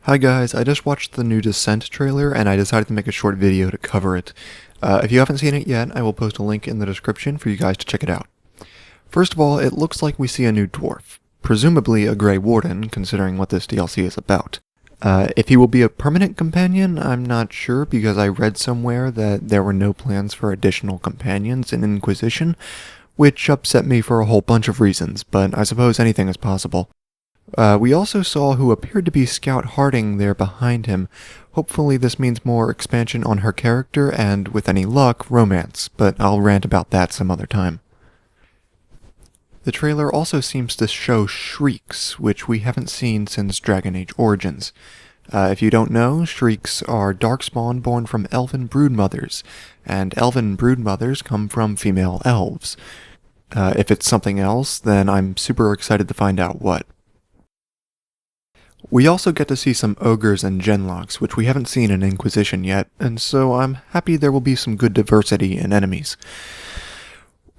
Hi guys, I just watched the new Descent trailer and I decided to make a short video to cover it. If you haven't seen it yet, I will post a link in the description for you guys to check it out. First of all, it looks like we see a new dwarf, presumably a Grey Warden, considering what this DLC is about. If he will be a permanent companion, I'm not sure because I read somewhere that there were no plans for additional companions in Inquisition, which upset me for a whole bunch of reasons, but I suppose anything is possible. We also saw who appeared to be Scout Harding there behind him. Hopefully this means more expansion on her character and, with any luck, romance, but I'll rant about that some other time. The trailer also seems to show shrieks, which we haven't seen since Dragon Age Origins. If you don't know, shrieks are darkspawn born from elven broodmothers, and elven broodmothers come from female elves. If it's something else, then I'm super excited to find out what. We also get to see some ogres and genlocks, which we haven't seen in Inquisition yet, and so I'm happy there will be some good diversity in enemies.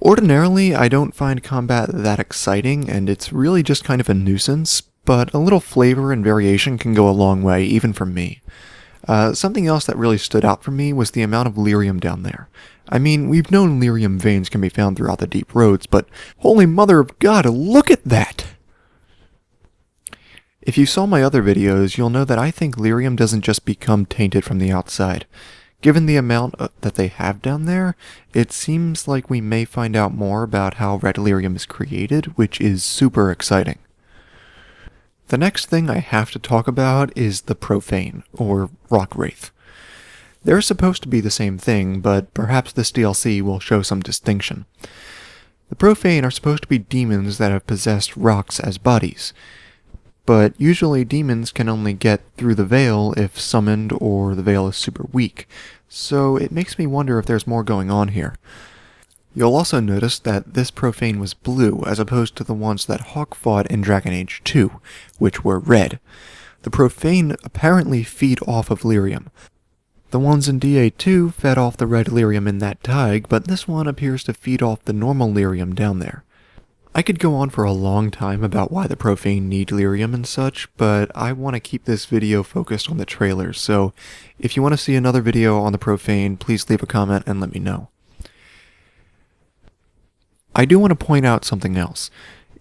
Ordinarily, I don't find combat that exciting, and it's really just kind of a nuisance, but a little flavor and variation can go a long way, even for me. Something else that really stood out for me was the amount of Lyrium down there. I mean, we've known Lyrium veins can be found throughout the deep roads, but holy mother of God, look at that! If you saw my other videos, you'll know that I think Lyrium doesn't just become tainted from the outside. Given the amount that they have down there, it seems like we may find out more about how red Lyrium is created, which is super exciting. The next thing I have to talk about is the Profane, or Rock Wraith. They're supposed to be the same thing, but perhaps this DLC will show some distinction. The Profane are supposed to be demons that have possessed rocks as bodies. But usually demons can only get through the veil if summoned or the veil is super weak, so it makes me wonder if there's more going on here. You'll also notice that this Profane was blue as opposed to the ones that Hawke fought in Dragon Age 2, which were red. The Profane apparently feed off of Lyrium. The ones in DA2 fed off the red Lyrium in that Thaig, but this one appears to feed off the normal Lyrium down there. I could go on for a long time about why the Profane need Lyrium and such, but I want to keep this video focused on the trailers, so if you want to see another video on the Profane, please leave a comment and let me know. I do want to point out something else.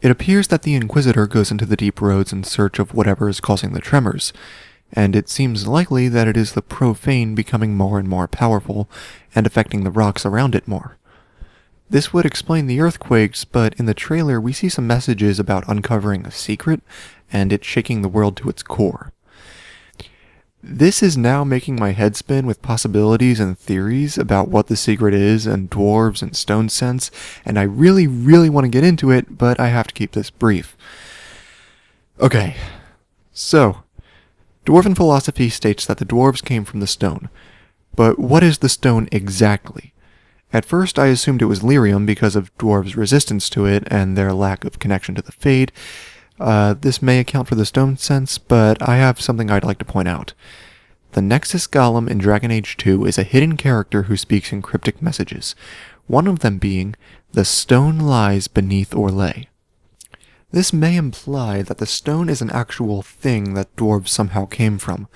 It appears that the Inquisitor goes into the deep roads in search of whatever is causing the tremors, and it seems likely that it is the Profane becoming more and more powerful and affecting the rocks around it more. This would explain the earthquakes, but in the trailer we see some messages about uncovering a secret, and it shaking the world to its core. This is now making my head spin with possibilities and theories about what the secret is, and dwarves and stone sense, and I really want to get into it, but I have to keep this brief. Okay, so, Dwarven philosophy states that the dwarves came from the stone, but what is the stone exactly? At first I assumed it was Lyrium because of dwarves' resistance to it and their lack of connection to the Fade. This may account for the stone sense, but I have something I'd like to point out. The Nexus Golem in Dragon Age 2 is a hidden character who speaks in cryptic messages, one of them being, "The stone lies beneath Orlais." This may imply that the stone is an actual thing that dwarves somehow came from,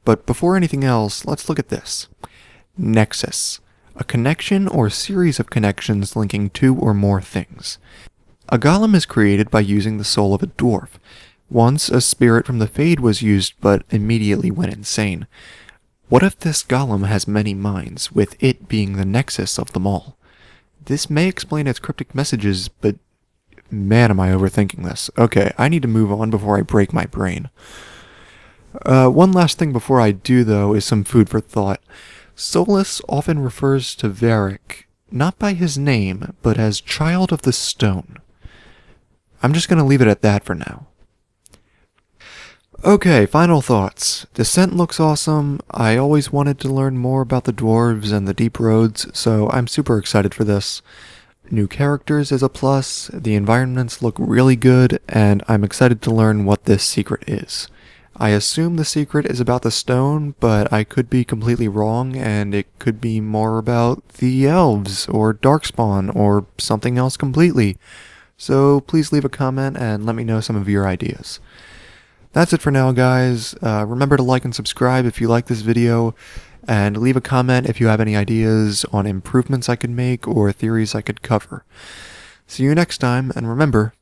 but before anything else, let's look at this. Nexus. A connection or series of connections linking two or more things. A golem is created by using the soul of a dwarf. Once, a spirit from the Fade was used but immediately went insane. What if this golem has many minds, with it being the nexus of them all? This may explain its cryptic messages, but man am I overthinking this. Okay, I need to move on before I break my brain. One last thing before I do though is some food for thought. Solus often refers to Varric, not by his name, but as Child of the Stone. I'm just going to leave it at that for now. Okay, final thoughts. Descent looks awesome. I always wanted to learn more about the dwarves and the deep roads, so I'm super excited for this. New characters is a plus, the environments look really good, and I'm excited to learn what this secret is. I assume the secret is about the stone, but I could be completely wrong, and it could be more about the elves, or darkspawn, or something else completely. So please leave a comment and let me know some of your ideas. That's it for now, guys. Remember to like and subscribe if you like this video, and leave a comment if you have any ideas on improvements I could make or theories I could cover. See you next time, and remember,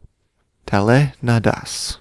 Tale Nadas.